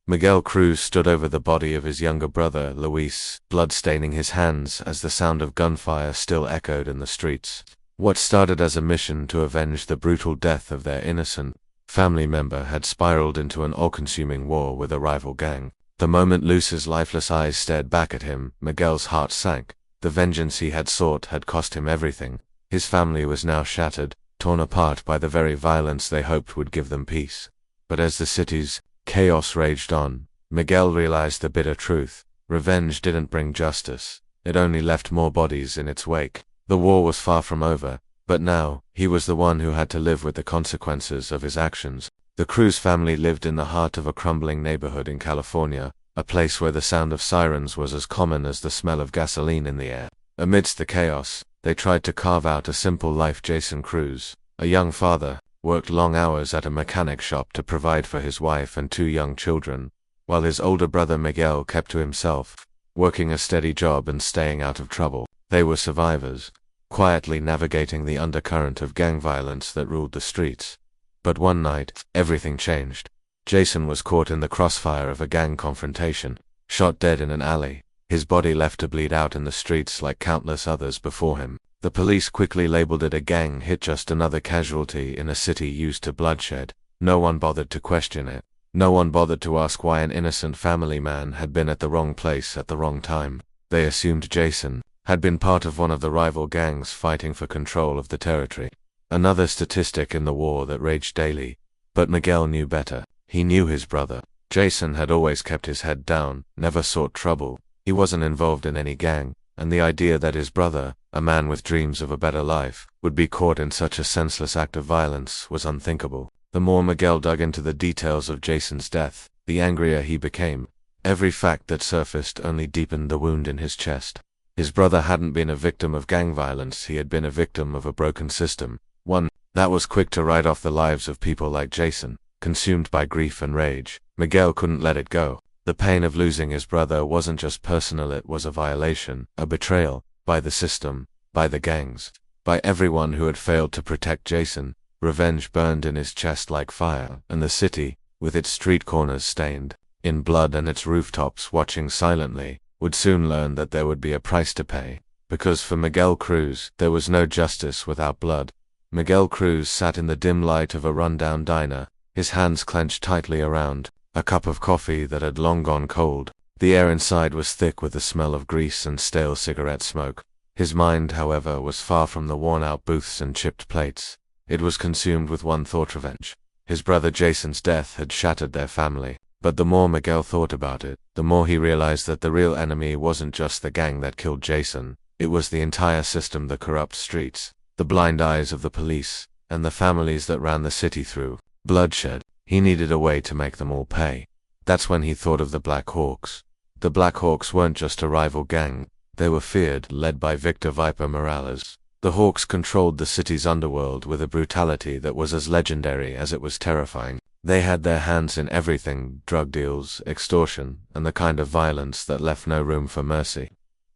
Miguel Cruz stood over the body of his younger brother, Luis, blood staining his hands as the sound of gunfire still echoed in the streets. What started as a mission to avenge the brutal death of their innocent family member had spiraled into an all-consuming war with a rival gang. The moment Luis's lifeless eyes stared back at him, Miguel's heart sank. The vengeance he had sought had cost him everything. His family was now shattered, torn apart by the very violence they hoped would give them peace. But as the city's chaos raged on, Miguel realized the bitter truth. Revenge didn't bring justice. It only left more bodies in its wake. The war was far from over, but now, he was the one who had to live with the consequences of his actions. The Cruz family lived in the heart of a crumbling neighborhood in California, a place where the sound of sirens was as common as the smell of gasoline in the air. Amidst the chaos, they tried to carve out a simple life. Jason Cruz, a young father, worked long hours at a mechanic shop to provide for his wife and 2 young children, while his older brother Miguel kept to himself, working a steady job and staying out of trouble. They were survivors, quietly navigating the undercurrent of gang violence that ruled the streets. But one night, everything changed. Jason was caught in the crossfire of a gang confrontation, shot dead in an alley, his body left to bleed out in the streets like countless others before him. The police quickly labeled it a gang hit, just another casualty in a city used to bloodshed. No one bothered to question it. No one bothered to ask why an innocent family man had been at the wrong place at the wrong time. They assumed Jason had been part of one of the rival gangs fighting for control of the territory. Another statistic in the war that raged daily. But Miguel knew better. He knew his brother. Jason had always kept his head down, never sought trouble. He wasn't involved in any gang, and the idea that his brother, a man with dreams of a better life, would be caught in such a senseless act of violence was unthinkable. The more Miguel dug into the details of Jason's death, the angrier he became. Every fact that surfaced only deepened the wound in his chest. His brother hadn't been a victim of gang violence, he had been a victim of a broken system. One that was quick to write off the lives of people like Jason. Consumed by grief and rage, Miguel couldn't let it go. The pain of losing his brother wasn't just personal, it was a violation, a betrayal, by the system, by the gangs, by everyone who had failed to protect Jason. Revenge burned in his chest like fire, and the city, with its street corners stained in blood and its rooftops watching silently, would soon learn that there would be a price to pay. Because for Miguel Cruz, there was no justice without blood. Miguel Cruz sat in the dim light of a rundown diner, his hands clenched tightly around a cup of coffee that had long gone cold. The air inside was thick with the smell of grease and stale cigarette smoke. His mind, however, was far from the worn-out booths and chipped plates. It was consumed with one thought: revenge. His brother Jason's death had shattered their family. But the more Miguel thought about it, the more he realized that the real enemy wasn't just the gang that killed Jason. It was the entire system, the corrupt streets, the blind eyes of the police, and the families that ran the city through bloodshed. He needed a way to make them all pay. That's when he thought of the Black Hawks. The Black Hawks weren't just a rival gang. They were feared, led by Victor Viper Morales. The Hawks controlled the city's underworld with a brutality that was as legendary as it was terrifying. They had their hands in everything: drug deals, extortion, and the kind of violence that left no room for mercy.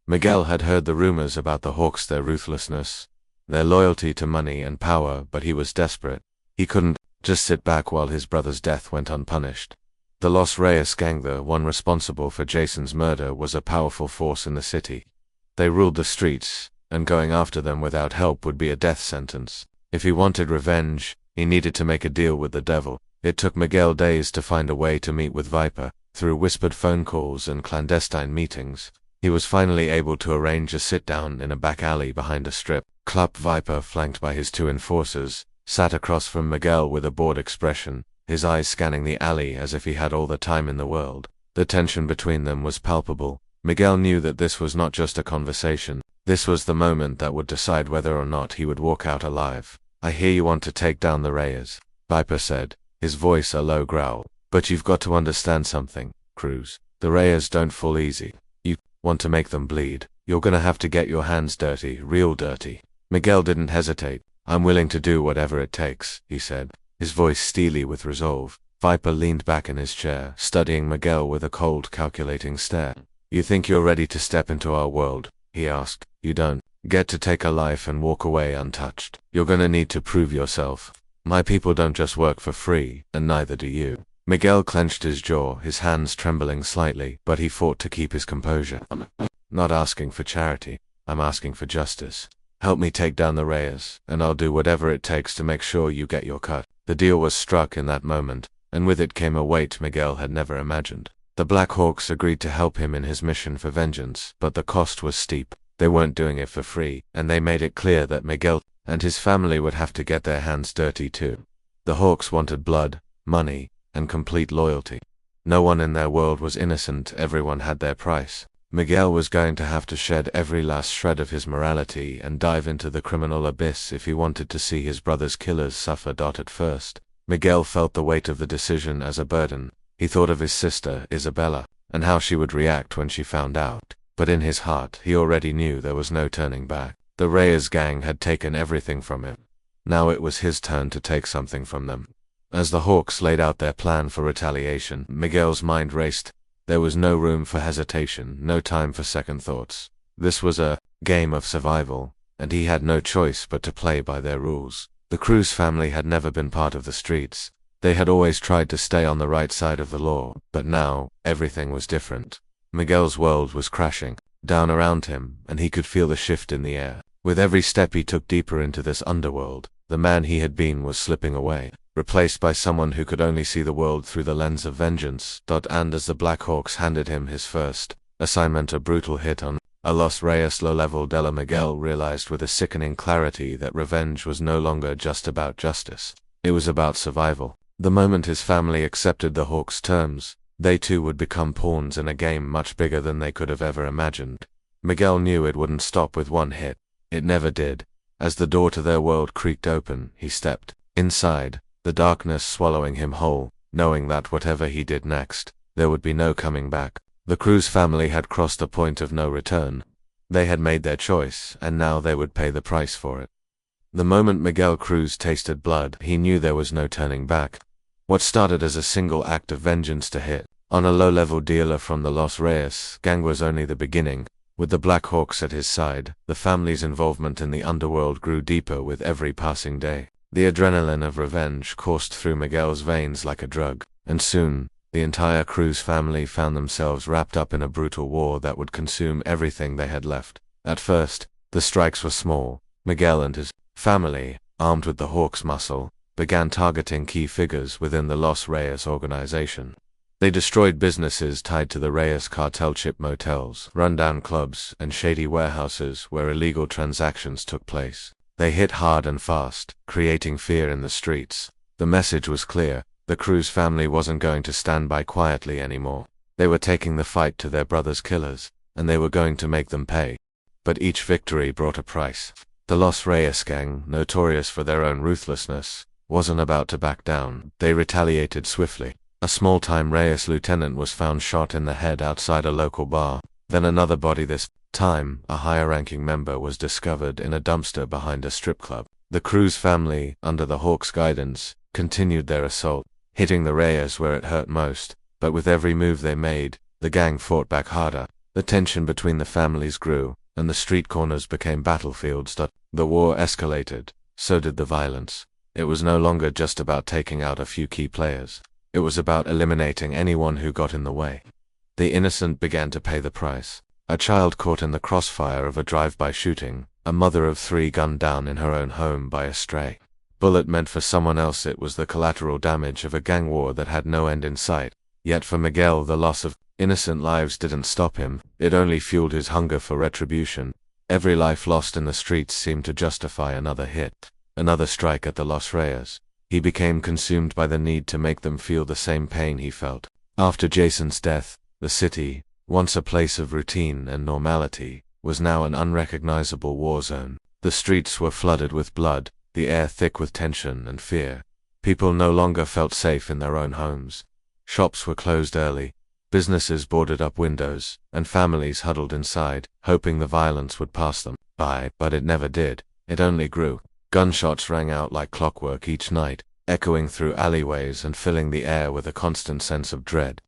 Miguel had heard the rumors about the Hawks, their ruthlessness, their loyalty to money and power, but he was desperate. He couldn't just sit back while his brother's death went unpunished. The Los Reyes gang, the one responsible for Jason's murder, was a powerful force in the city. They ruled the streets, and going after them without help would be a death sentence. If he wanted revenge, he needed to make a deal with the devil. It took Miguel days to find a way to meet with Viper. Through whispered phone calls and clandestine meetings, he was finally able to arrange a sit-down in a back alley behind a strip club. Viper, flanked by his 2 enforcers, sat across from Miguel with a bored expression, his eyes scanning the alley as if he had all the time in the world. The tension between them was palpable. Miguel knew that this was not just a conversation. This was the moment that would decide whether or not he would walk out alive. "I hear you want to take down the Reyes," Viper said, his voice a low growl. "But you've got to understand something, Cruz. The Reyes don't fall easy. You want to make them bleed. You're gonna have to get your hands dirty, real dirty." Miguel didn't hesitate. "I'm willing to do whatever it takes," he said, his voice steely with resolve. Viper leaned back in his chair, studying Miguel with a cold, calculating stare. "You think you're ready to step into our world?" he asked. "You don't get to take a life and walk away untouched. You're gonna need to prove yourself. My people don't just work for free, and neither do you." Miguel clenched his jaw, his hands trembling slightly, but he fought to keep his composure. "I'm not asking for charity. I'm asking for justice. Help me take down the Reyes, and I'll do whatever it takes to make sure you get your cut." The deal was struck in that moment, and with it came a weight Miguel had never imagined. The Black Hawks agreed to help him in his mission for vengeance, but the cost was steep. They weren't doing it for free, and they made it clear that Miguel and his family would have to get their hands dirty too. The Hawks wanted blood, money, and complete loyalty. No one in their world was innocent, everyone had their price. Miguel was going to have to shed every last shred of his morality and dive into the criminal abyss if he wanted to see his brother's killers suffer. At first, Miguel felt the weight of the decision as a burden. He thought of his sister, Isabella, and how she would react when she found out. But in his heart, he already knew there was no turning back. The Reyes gang had taken everything from him. Now it was his turn to take something from them. As the Hawks laid out their plan for retaliation, Miguel's mind raced. There was no room for hesitation, no time for second thoughts. This was a game of survival, and he had no choice but to play by their rules. The Cruz family had never been part of the streets. They had always tried to stay on the right side of the law, but now, everything was different. Miguel's world was crashing down around him, and he could feel the shift in the air. With every step he took deeper into this underworld, the man he had been was slipping away, replaced by someone who could only see the world through the lens of vengeance. And as the Black Hawks handed him his first assignment, a brutal hit on a Los Reyes low-level Della, Miguel realized with a sickening clarity that revenge was no longer just about justice. It was about survival. The moment his family accepted the Hawks' terms, they too would become pawns in a game much bigger than they could have ever imagined. Miguel knew it wouldn't stop with one hit. It never did. As the door to their world creaked open, he stepped inside, the darkness swallowing him whole, knowing that whatever he did next, there would be no coming back. The Cruz family had crossed the point of no return. They had made their choice, and now they would pay the price for it. The moment Miguel Cruz tasted blood, he knew there was no turning back. What started as a single act of vengeance to hit on a low-level dealer from the Los Reyes gang was only the beginning. With the Black Hawks at his side, the family's involvement in the underworld grew deeper with every passing day. The adrenaline of revenge coursed through Miguel's veins like a drug, and soon, the entire Cruz family found themselves wrapped up in a brutal war that would consume everything they had left. At first, the strikes were small. Miguel and his family, armed with the Hawks' muscle, began targeting key figures within the Los Reyes organization. They destroyed businesses tied to the Reyes cartel, chip motels, rundown clubs, and shady warehouses where illegal transactions took place. They hit hard and fast, creating fear in the streets. The message was clear. The Cruz family wasn't going to stand by quietly anymore. They were taking the fight to their brother's killers, and they were going to make them pay. But each victory brought a price. The Los Reyes gang, notorious for their own ruthlessness, wasn't about to back down. They retaliated swiftly. A small-time Reyes lieutenant was found shot in the head outside a local bar. Then another body, this time, a higher-ranking member, was discovered in a dumpster behind a strip club. The Cruz family, under the Hawks' guidance, continued their assault, hitting the Reyes where it hurt most. But with every move they made, the gang fought back harder. The tension between the families grew, and the street corners became battlefields. The war escalated. So did the violence. It was no longer just about taking out a few key players. It was about eliminating anyone who got in the way. The innocent began to pay the price. A child caught in the crossfire of a drive-by shooting, a mother of 3 gunned down in her own home by a stray bullet meant for someone else. It was the collateral damage of a gang war that had no end in sight. Yet for Miguel, the loss of innocent lives didn't stop him. It only fueled his hunger for retribution. Every life lost in the streets seemed to justify another hit, another strike at the Los Reyes. He became consumed by the need to make them feel the same pain he felt. After Jason's death, the city, once a place of routine and normality, was now an unrecognizable war zone. The streets were flooded with blood, the air thick with tension and fear. People no longer felt safe in their own homes. Shops were closed early, businesses boarded up windows, and families huddled inside, hoping the violence would pass them by. But it never did. It only grew. Gunshots rang out like clockwork each night, echoing through alleyways and filling the air with a constant sense of dread.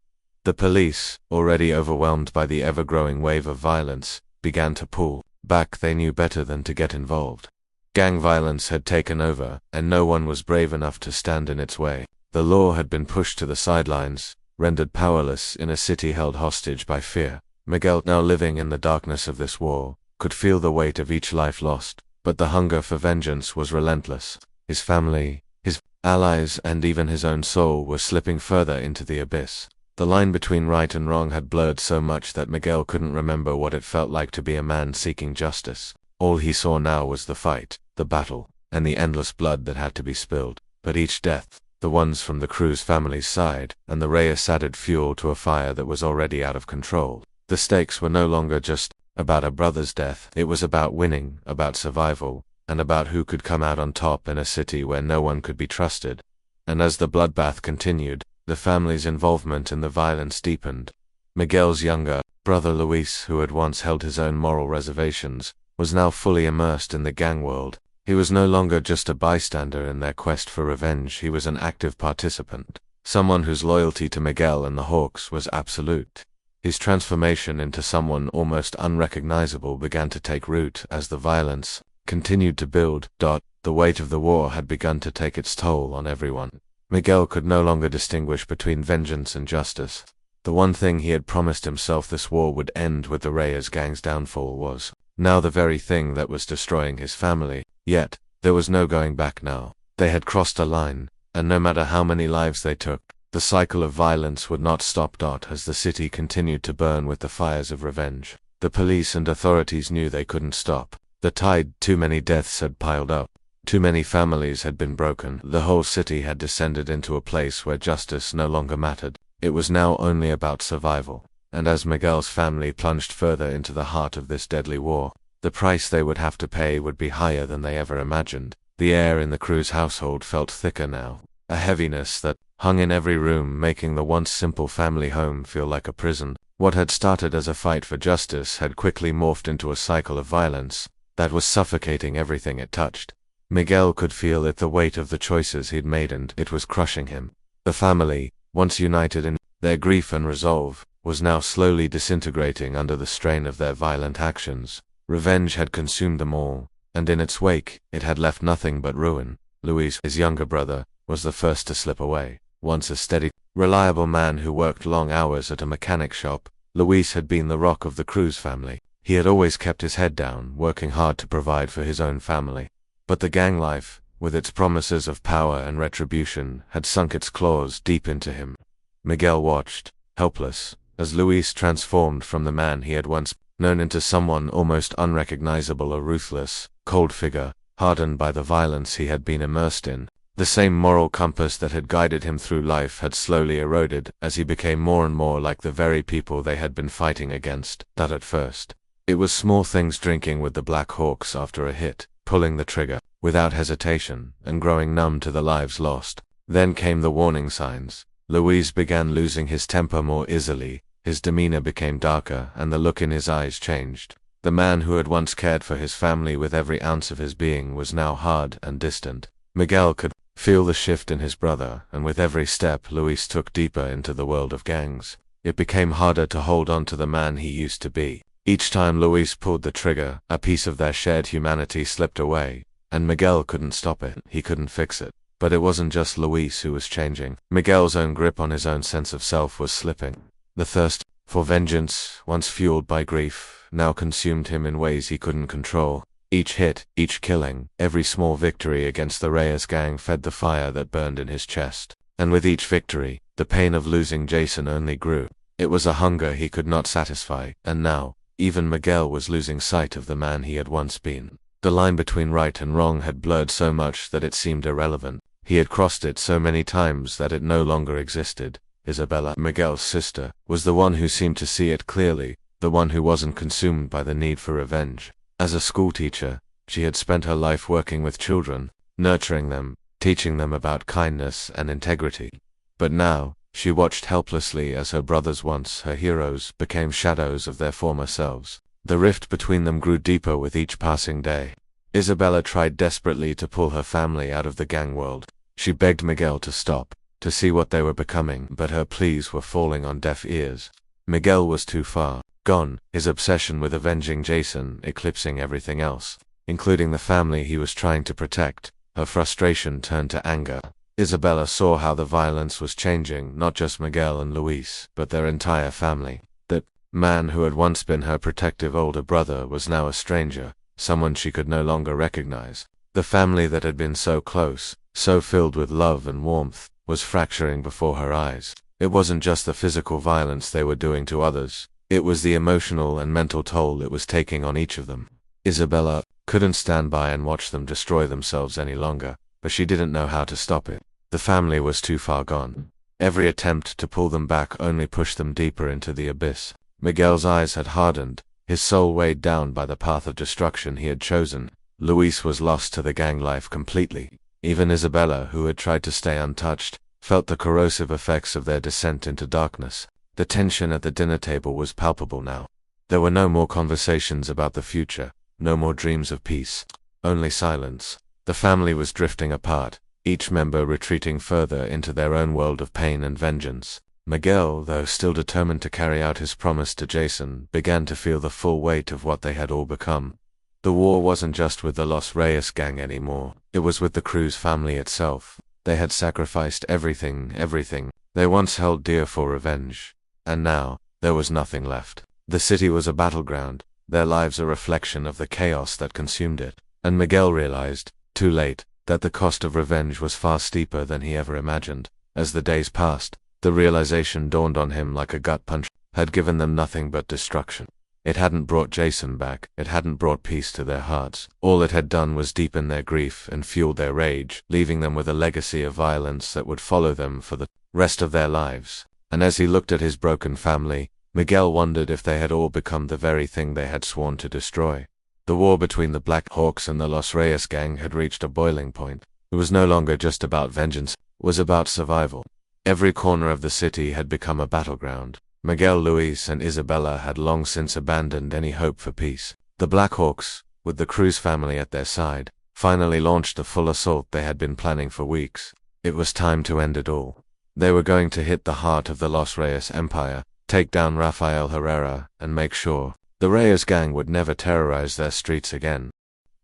The police, already overwhelmed by the ever-growing wave of violence, began to pull back. They knew better than to get involved. Gang violence had taken over, and no one was brave enough to stand in its way. The law had been pushed to the sidelines, rendered powerless in a city held hostage by fear. Miguel, now living in the darkness of this war, could feel the weight of each life lost, but the hunger for vengeance was relentless. His family, his allies, and even his own soul were slipping further into the abyss. The line between right and wrong had blurred so much that Miguel couldn't remember what it felt like to be a man seeking justice. All he saw now was the fight, the battle, and the endless blood that had to be spilled. But each death, the ones from the Cruz family's side, and the Reyes, added fuel to a fire that was already out of control. The stakes were no longer just about a brother's death. It was about winning, about survival, and about who could come out on top in a city where no one could be trusted. And as the bloodbath continued, the family's involvement in the violence deepened. Miguel's younger brother Luis, who had once held his own moral reservations, was now fully immersed in the gang world. He was no longer just a bystander in their quest for revenge, he was an active participant, someone whose loyalty to Miguel and the Hawks was absolute. His transformation into someone almost unrecognizable began to take root as the violence continued to build. The weight of the war had begun to take its toll on everyone. Miguel could no longer distinguish between vengeance and justice. The one thing he had promised himself this war would end with the Reyes gang's downfall was now the very thing that was destroying his family. Yet, there was no going back now. They had crossed a line, and no matter how many lives they took, the cycle of violence would not stop. As the city continued to burn with the fires of revenge, the police and authorities knew they couldn't stop. The tide, too many deaths had piled up. Too many families had been broken. The whole city had descended into a place where justice no longer mattered. It was now only about survival. And as Miguel's family plunged further into the heart of this deadly war, the price they would have to pay would be higher than they ever imagined. The air in the Cruz household felt thicker now, a heaviness that hung in every room, making the once simple family home feel like a prison. What had started as a fight for justice had quickly morphed into a cycle of violence that was suffocating everything it touched. Miguel could feel it, the weight of the choices he'd made, and it was crushing him. The family, once united in their grief and resolve, was now slowly disintegrating under the strain of their violent actions. Revenge had consumed them all, and in its wake, it had left nothing but ruin. Luis, his younger brother, was the first to slip away. Once a steady, reliable man who worked long hours at a mechanic shop, Luis had been the rock of the Cruz family. He had always kept his head down, working hard to provide for his own family. But the gang life, with its promises of power and retribution, had sunk its claws deep into him. Miguel watched, helpless, as Luis transformed from the man he had once known into someone almost unrecognizable, a ruthless, cold figure, hardened by the violence he had been immersed in. The same moral compass that had guided him through life had slowly eroded as he became more and more like the very people they had been fighting against. That at first, it was small things: drinking with the Black Hawks after a hit, pulling the trigger without hesitation, and growing numb to the lives lost. Then came the warning signs. Luis began losing his temper more easily, his demeanor became darker, and the look in his eyes changed. The man who had once cared for his family with every ounce of his being was now hard and distant. Miguel could feel the shift in his brother, and with every step Luis took deeper into the world of gangs, it became harder to hold on to the man he used to be. Each time Luis pulled the trigger, a piece of their shared humanity slipped away, and Miguel couldn't stop it, he couldn't fix it. But it wasn't just Luis who was changing. Miguel's own grip on his own sense of self was slipping. The thirst for vengeance, once fueled by grief, now consumed him in ways he couldn't control. Each hit, each killing, every small victory against the Reyes gang fed the fire that burned in his chest. And with each victory, the pain of losing Jason only grew. It was a hunger he could not satisfy, and now, even Miguel was losing sight of the man he had once been. The line between right and wrong had blurred so much that it seemed irrelevant. He had crossed it so many times that it no longer existed. Isabella, Miguel's sister, was the one who seemed to see it clearly, the one who wasn't consumed by the need for revenge. As a schoolteacher, she had spent her life working with children, nurturing them, teaching them about kindness and integrity. But now, she watched helplessly as her brothers, once her heroes, became shadows of their former selves. The rift between them grew deeper with each passing day. Isabella tried desperately to pull her family out of the gang world. She begged Miguel to stop, to see what they were becoming, but her pleas were falling on deaf ears. Miguel was too far gone, his obsession with avenging Jason eclipsing everything else, including the family he was trying to protect. Her frustration turned to anger. Isabella saw how the violence was changing not just Miguel and Luis, but their entire family. That man who had once been her protective older brother was now a stranger, someone she could no longer recognize. The family that had been so close, so filled with love and warmth, was fracturing before her eyes. It wasn't just the physical violence they were doing to others, it was the emotional and mental toll it was taking on each of them. Isabella couldn't stand by and watch them destroy themselves any longer, but she didn't know how to stop it. The family was too far gone. Every attempt to pull them back only pushed them deeper into the abyss. Miguel's eyes had hardened, his soul weighed down by the path of destruction he had chosen. Luis was lost to the gang life completely. Even Isabella, who had tried to stay untouched, felt the corrosive effects of their descent into darkness. The tension at the dinner table was palpable now. There were no more conversations about the future, no more dreams of peace, only silence. The family was drifting apart, each member retreating further into their own world of pain and vengeance. Miguel, though still determined to carry out his promise to Jason, began to feel the full weight of what they had all become. The war wasn't just with the Los Reyes gang anymore, it was with the Cruz family itself. They had sacrificed everything they once held dear for revenge. And now, there was nothing left. The city was a battleground, their lives a reflection of the chaos that consumed it. And Miguel realized, too late, that the cost of revenge was far steeper than he ever imagined. As the days passed, the realization dawned on him like a gut punch. Had given them nothing but destruction. It hadn't brought Jason back, it hadn't brought peace to their hearts. All it had done was deepen their grief and fuel their rage, leaving them with a legacy of violence that would follow them for the rest of their lives. And as he looked at his broken family, Miguel wondered if they had all become the very thing they had sworn to destroy. The war between the Black Hawks and the Los Reyes gang had reached a boiling point. It was no longer just about vengeance, it was about survival. Every corner of the city had become a battleground. Miguel, Luis, and Isabella had long since abandoned any hope for peace. The Black Hawks, with the Cruz family at their side, finally launched the full assault they had been planning for weeks. It was time to end it all. They were going to hit the heart of the Los Reyes Empire, take down Rafael Herrera, and make sure the Reyes gang would never terrorize their streets again.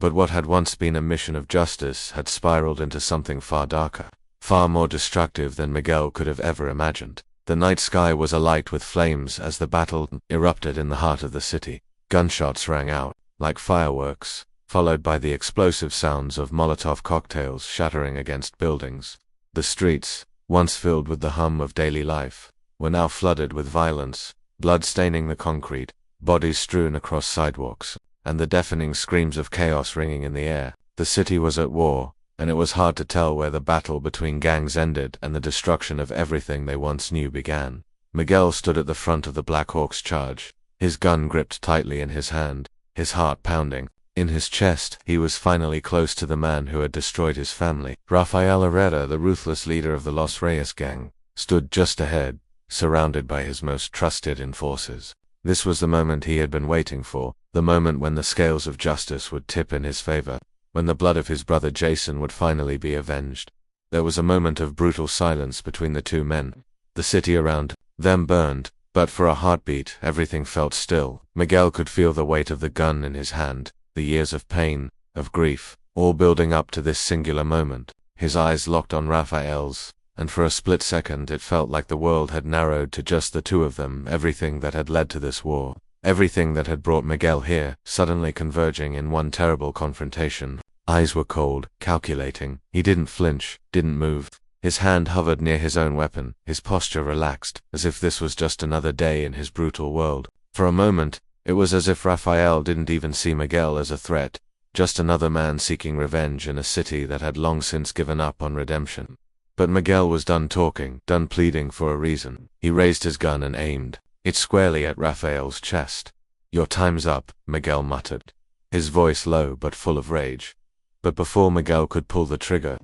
But what had once been a mission of justice had spiraled into something far darker, far more destructive than Miguel could have ever imagined. The night sky was alight with flames as the battle erupted in the heart of the city. Gunshots rang out, like fireworks, followed by the explosive sounds of Molotov cocktails shattering against buildings. The streets, once filled with the hum of daily life, were now flooded with violence, blood staining the concrete, bodies strewn across sidewalks, and the deafening screams of chaos ringing in the air. The city was at war, and it was hard to tell where the battle between gangs ended and the destruction of everything they once knew began. Miguel stood at the front of the Black Hawk's charge, his gun gripped tightly in his hand, his heart pounding. In his chest, he was finally close to the man who had destroyed his family. Rafael Herrera, the ruthless leader of the Los Reyes gang, stood just ahead, surrounded by his most trusted enforcers. This was the moment he had been waiting for, the moment when the scales of justice would tip in his favor, when the blood of his brother Jason would finally be avenged. There was a moment of brutal silence between the two men. The city around them burned, but for a heartbeat, everything felt still. Miguel could feel the weight of the gun in his hand, the years of pain, of grief, all building up to this singular moment. His eyes locked on Rafael's, and for a split second it felt like the world had narrowed to just the two of them. Everything that had led to this war, everything that had brought Miguel here, suddenly converging in one terrible confrontation. Eyes were cold, calculating. He didn't flinch, didn't move. His hand hovered near his own weapon, his posture relaxed, as if this was just another day in his brutal world. For a moment, it was as if Rafael didn't even see Miguel as a threat, just another man seeking revenge in a city that had long since given up on redemption. But Miguel was done talking, done pleading for a reason. He raised his gun and aimed it squarely at Rafael's chest. "Your time's up," Miguel muttered, his voice low but full of rage. But before Miguel could pull the trigger,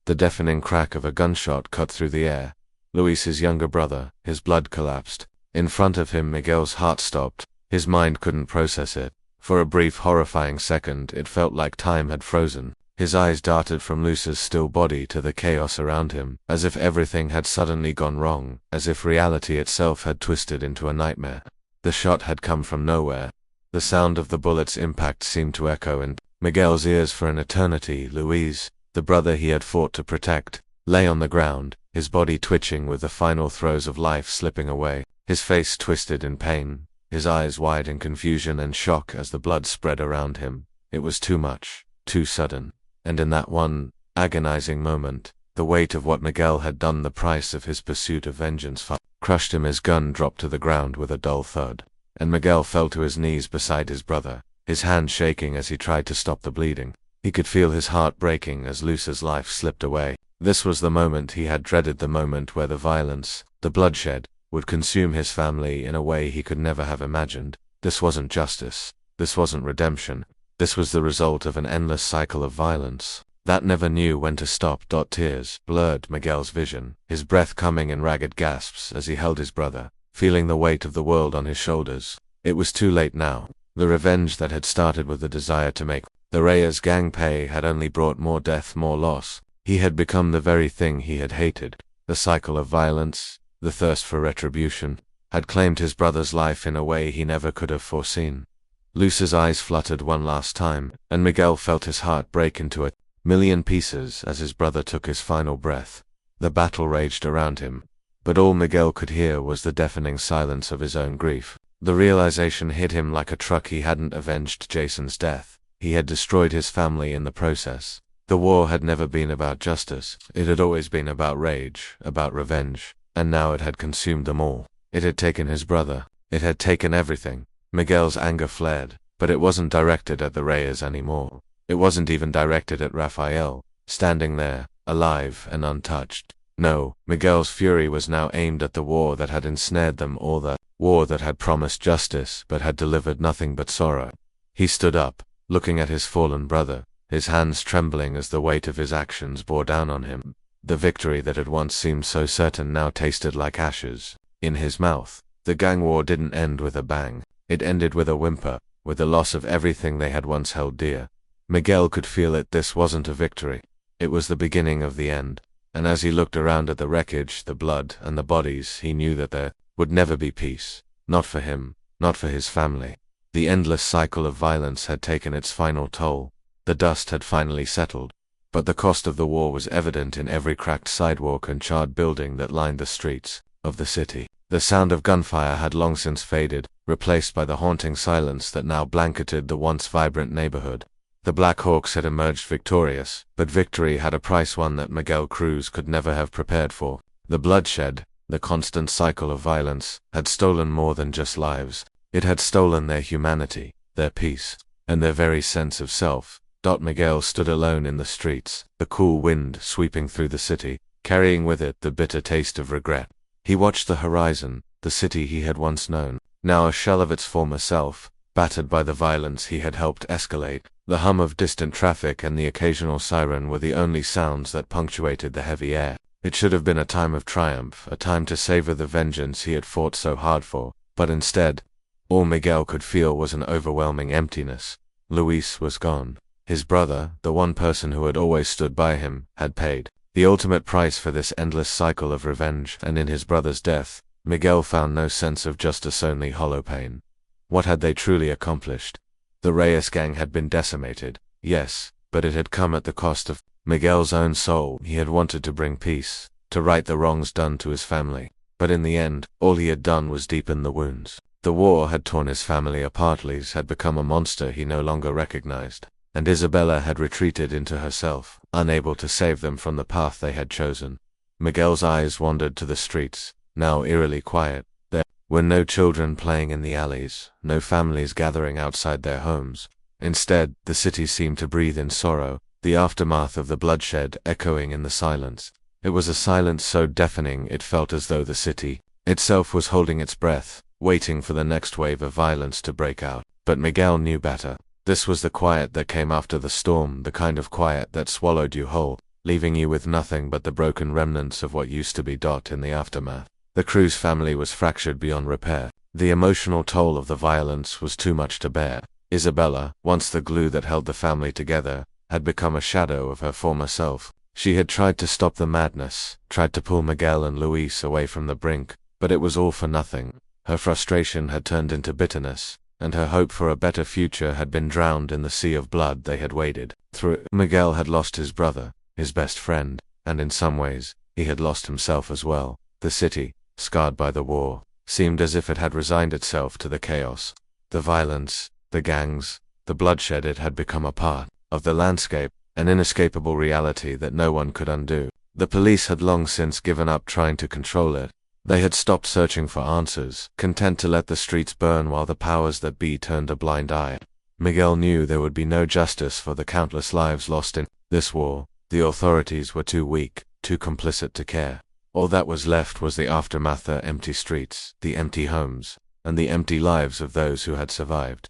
the deafening crack of a gunshot cut through the air. Luis's younger brother, his blood collapsed. In front of him, Miguel's heart stopped. His mind couldn't process it. For a brief, horrifying second, it felt like time had frozen. His eyes darted from Luis's still body to the chaos around him, as if everything had suddenly gone wrong, as if reality itself had twisted into a nightmare. The shot had come from nowhere. The sound of the bullet's impact seemed to echo in Miguel's ears for an eternity. Luis, the brother he had fought to protect, lay on the ground, his body twitching with the final throes of life slipping away, his face twisted in pain, his eyes wide in confusion and shock as the blood spread around him. It was too much, too sudden. And in that one agonizing moment, the weight of what Miguel had done, the price of his pursuit of vengeance, crushed him. His gun dropped to the ground with a dull thud, and Miguel fell to his knees beside his brother, his hand shaking as he tried to stop the bleeding. He could feel his heart breaking as Luce's life slipped away. This was the moment he had dreaded, the moment where the violence, the bloodshed, would consume his family in a way he could never have imagined. This wasn't justice. This wasn't redemption. This was the result of an endless cycle of violence that never knew when to stop. Tears blurred Miguel's vision, his breath coming in ragged gasps as he held his brother, feeling the weight of the world on his shoulders. It was too late now. The revenge that had started with the desire to make the Reyes gang pay had only brought more death, more loss. He had become the very thing he had hated. The cycle of violence, the thirst for retribution, had claimed his brother's life in a way he never could have foreseen. Luce's eyes fluttered one last time, and Miguel felt his heart break into a million pieces as his brother took his final breath. The battle raged around him, but all Miguel could hear was the deafening silence of his own grief. The realization hit him like a truck. He hadn't avenged Jason's death. He had destroyed his family in the process. The war had never been about justice. It had always been about rage, about revenge, and now it had consumed them all. It had taken his brother. It had taken everything. Miguel's anger flared, but it wasn't directed at the Reyes anymore. It wasn't even directed at Rafael, standing there, alive and untouched. No, Miguel's fury was now aimed at the war that had ensnared them all, the war that had promised justice but had delivered nothing but sorrow. He stood up, looking at his fallen brother, his hands trembling as the weight of his actions bore down on him. The victory that had once seemed so certain now tasted like ashes in his mouth. The gang war didn't end with a bang. It ended with a whimper, with the loss of everything they had once held dear. Miguel could feel it. This wasn't a victory. It was the beginning of the end. And as he looked around at the wreckage, the blood, and the bodies, he knew that there would never be peace. Not for him, not for his family. The endless cycle of violence had taken its final toll. The dust had finally settled. But the cost of the war was evident in every cracked sidewalk and charred building that lined the streets of the city. The sound of gunfire had long since faded, replaced by the haunting silence that now blanketed the once vibrant neighborhood. The Black Hawks had emerged victorious, but victory had a price, one that Miguel Cruz could never have prepared for. The bloodshed, the constant cycle of violence, had stolen more than just lives. It had stolen their humanity, their peace, and their very sense of self. Miguel stood alone in the streets, the cool wind sweeping through the city, carrying with it the bitter taste of regret. He watched the horizon, the city he had once known, now a shell of its former self, battered by the violence he had helped escalate. The hum of distant traffic and the occasional siren were the only sounds that punctuated the heavy air. It should have been a time of triumph, a time to savor the vengeance he had fought so hard for, but instead, all Miguel could feel was an overwhelming emptiness. Luis was gone. His brother, the one person who had always stood by him, had paid the ultimate price for this endless cycle of revenge, and in his brother's death, Miguel found no sense of justice, only hollow pain. What had they truly accomplished? The Reyes gang had been decimated, yes, but it had come at the cost of Miguel's own soul. He had wanted to bring peace, to right the wrongs done to his family, but in the end, all he had done was deepen the wounds. The war had torn his family apart. Luis had become a monster he no longer recognized, and Isabella had retreated into herself, unable to save them from the path they had chosen. Miguel's eyes wandered to the streets, now eerily quiet. There were no children playing in the alleys, no families gathering outside their homes. Instead, the city seemed to breathe in sorrow, the aftermath of the bloodshed echoing in the silence. It was a silence so deafening it felt as though the city itself was holding its breath, waiting for the next wave of violence to break out. But Miguel knew better. This was the quiet that came after the storm, the kind of quiet that swallowed you whole, leaving you with nothing but the broken remnants of what used to be. In the aftermath, the Cruz family was fractured beyond repair. The emotional toll of the violence was too much to bear. Isabella, once the glue that held the family together, had become a shadow of her former self. She had tried to stop the madness, tried to pull Miguel and Luis away from the brink, but it was all for nothing. Her frustration had turned into bitterness, and her hope for a better future had been drowned in the sea of blood they had waded through. Miguel had lost his brother, his best friend, and in some ways, he had lost himself as well. The city, scarred by the war, seemed as if it had resigned itself to the chaos. The violence, the gangs, the bloodshed. It had become a part of the landscape, an inescapable reality that no one could undo. The police had long since given up trying to control it. They had stopped searching for answers, content to let the streets burn while the powers that be turned a blind eye. Miguel knew there would be no justice for the countless lives lost in this war. The authorities were too weak, too complicit to care. All that was left was the aftermath: the empty streets, the empty homes, and the empty lives of those who had survived.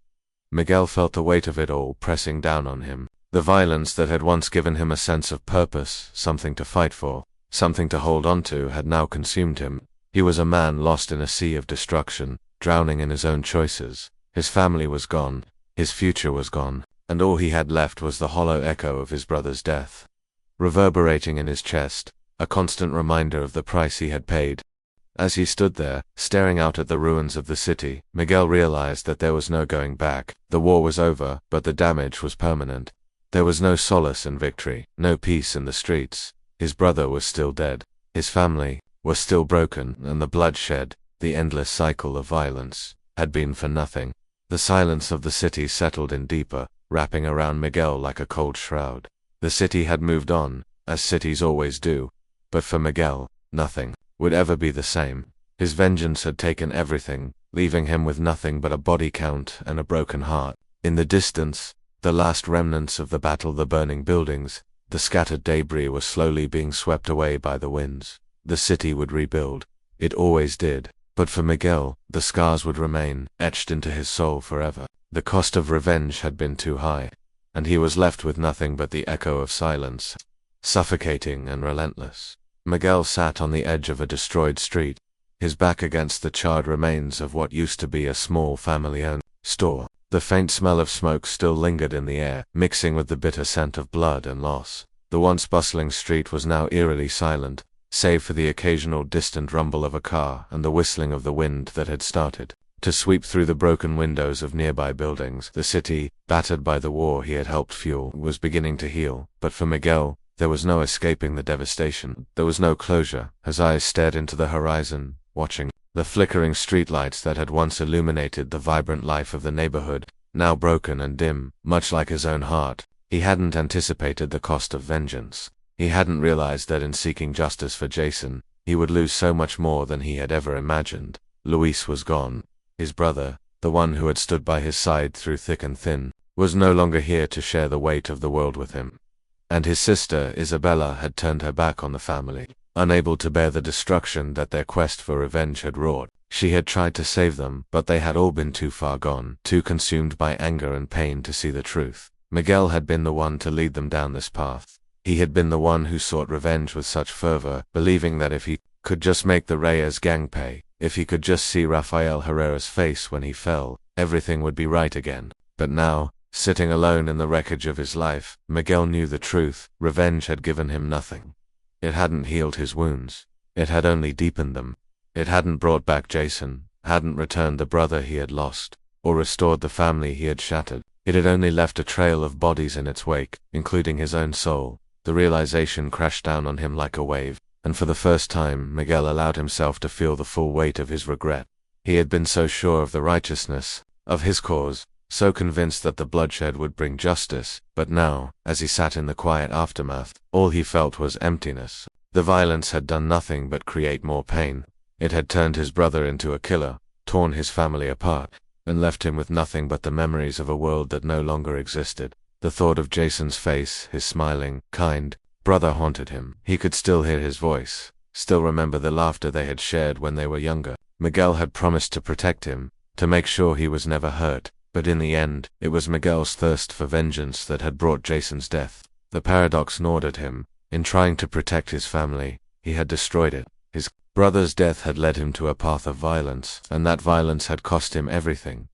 Miguel felt the weight of it all pressing down on him. The violence that had once given him a sense of purpose, something to fight for, something to hold on to, had now consumed him. He was a man lost in a sea of destruction, drowning in his own choices. His family was gone, his future was gone, and all he had left was the hollow echo of his brother's death, reverberating in his chest, a constant reminder of the price he had paid. As he stood there, staring out at the ruins of the city, Miguel realized that there was no going back. The war was over, but the damage was permanent. There was no solace in victory, no peace in the streets. His brother was still dead. His family was still broken, and the bloodshed, the endless cycle of violence, had been for nothing. The silence of the city settled in deeper, wrapping around Miguel like a cold shroud. The city had moved on, as cities always do, but for Miguel, nothing would ever be the same. His vengeance had taken everything, leaving him with nothing but a body count and a broken heart. In the distance, the last remnants of the battle, the burning buildings, the scattered debris were slowly being swept away by the winds. The city would rebuild. It always did. But for Miguel, the scars would remain, etched into his soul forever. The cost of revenge had been too high, and he was left with nothing but the echo of silence, suffocating and relentless. Miguel sat on the edge of a destroyed street, his back against the charred remains of what used to be a small family-owned store. The faint smell of smoke still lingered in the air, mixing with the bitter scent of blood and loss. The once bustling street was now eerily silent, save for the occasional distant rumble of a car and the whistling of the wind that had started to sweep through the broken windows of nearby buildings. The city, battered by the war he had helped fuel, was beginning to heal, but for Miguel, there was no escaping the devastation. There was no closure. His eyes stared into the horizon, watching the flickering streetlights that had once illuminated the vibrant life of the neighborhood, now broken and dim, much like his own heart. He hadn't anticipated the cost of vengeance. He hadn't realized that in seeking justice for Jason, he would lose so much more than he had ever imagined. Luis was gone. His brother, the one who had stood by his side through thick and thin, was no longer here to share the weight of the world with him. And his sister, Isabella, had turned her back on the family, unable to bear the destruction that their quest for revenge had wrought. She had tried to save them, but they had all been too far gone, too consumed by anger and pain to see the truth. Miguel had been the one to lead them down this path. He had been the one who sought revenge with such fervor, believing that if he could just make the Reyes gang pay, if he could just see Rafael Herrera's face when he fell, everything would be right again. But now, sitting alone in the wreckage of his life, Miguel knew the truth. Revenge had given him nothing. It hadn't healed his wounds. It had only deepened them. It hadn't brought back Jason, hadn't returned the brother he had lost, or restored the family he had shattered. It had only left a trail of bodies in its wake, including his own soul. The realization crashed down on him like a wave, and for the first time Miguel allowed himself to feel the full weight of his regret. He had been so sure of the righteousness of his cause, so convinced that the bloodshed would bring justice, but now, as he sat in the quiet aftermath, all he felt was emptiness. The violence had done nothing but create more pain. It had turned his brother into a killer, torn his family apart, and left him with nothing but the memories of a world that no longer existed. The thought of Jason's face, his smiling, kind brother, haunted him. He could still hear his voice, still remember the laughter they had shared when they were younger. Miguel had promised to protect him, to make sure he was never hurt. But in the end, it was Miguel's thirst for vengeance that had brought Jason's death. The paradox gnawed at him. In trying to protect his family, he had destroyed it. His brother's death had led him to a path of violence, and that violence had cost him everything.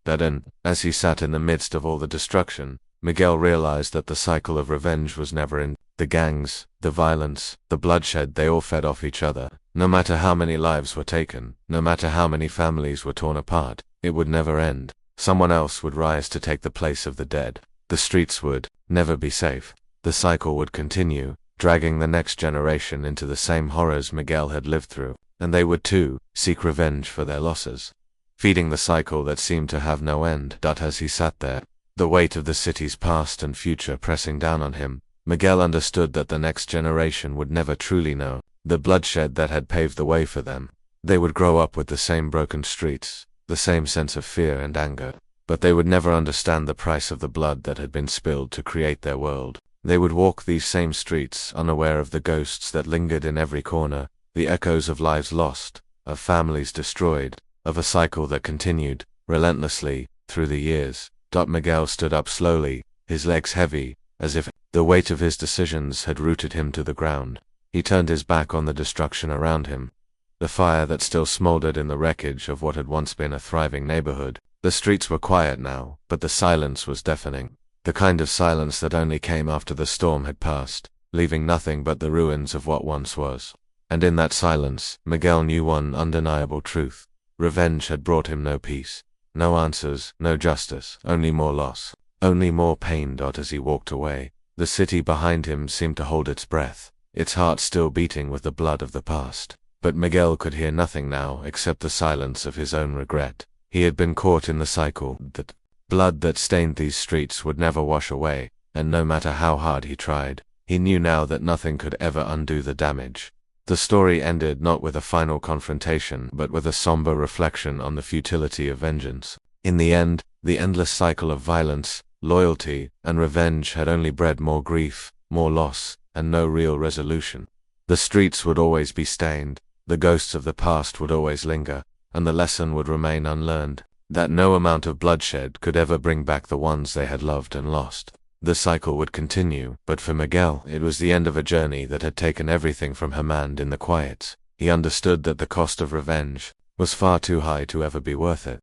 As he sat in the midst of all the destruction, Miguel realized that the cycle of revenge was never ending. The gangs, the violence, the bloodshed, they all fed off each other. No matter how many lives were taken, no matter how many families were torn apart, it would never end. Someone else would rise to take the place of the dead. The streets would never be safe. The cycle would continue, dragging the next generation into the same horrors Miguel had lived through, and they would too seek revenge for their losses, feeding the cycle that seemed to have no end. As he sat there, the weight of the city's past and future pressing down on him, Miguel understood that the next generation would never truly know the bloodshed that had paved the way for them. They would grow up with the same broken streets, the same sense of fear and anger, but they would never understand the price of the blood that had been spilled to create their world. They would walk these same streets unaware of the ghosts that lingered in every corner, the echoes of lives lost, of families destroyed, of a cycle that continued, relentlessly, through the years. Miguel stood up slowly, his legs heavy, as if the weight of his decisions had rooted him to the ground. He turned his back on the destruction around him, the fire that still smoldered in the wreckage of what had once been a thriving neighborhood. The streets were quiet now, but the silence was deafening. The kind of silence that only came after the storm had passed, leaving nothing but the ruins of what once was. And in that silence, Miguel knew one undeniable truth. Revenge had brought him no peace, no answers, no justice, only more loss, only more pain. As he walked away, the city behind him seemed to hold its breath, its heart still beating with the blood of the past. But Miguel could hear nothing now except the silence of his own regret. He had been caught in the cycle. That blood that stained these streets would never wash away, and no matter how hard he tried, he knew now that nothing could ever undo the damage. The story ended not with a final confrontation, but with a somber reflection on the futility of vengeance. In the end, the endless cycle of violence, loyalty, and revenge had only bred more grief, more loss, and no real resolution. The streets would always be stained, the ghosts of the past would always linger, and the lesson would remain unlearned, that no amount of bloodshed could ever bring back the ones they had loved and lost. The cycle would continue, but for Miguel, it was the end of a journey that had taken everything from him, and in the quiet, he understood that the cost of revenge was far too high to ever be worth it.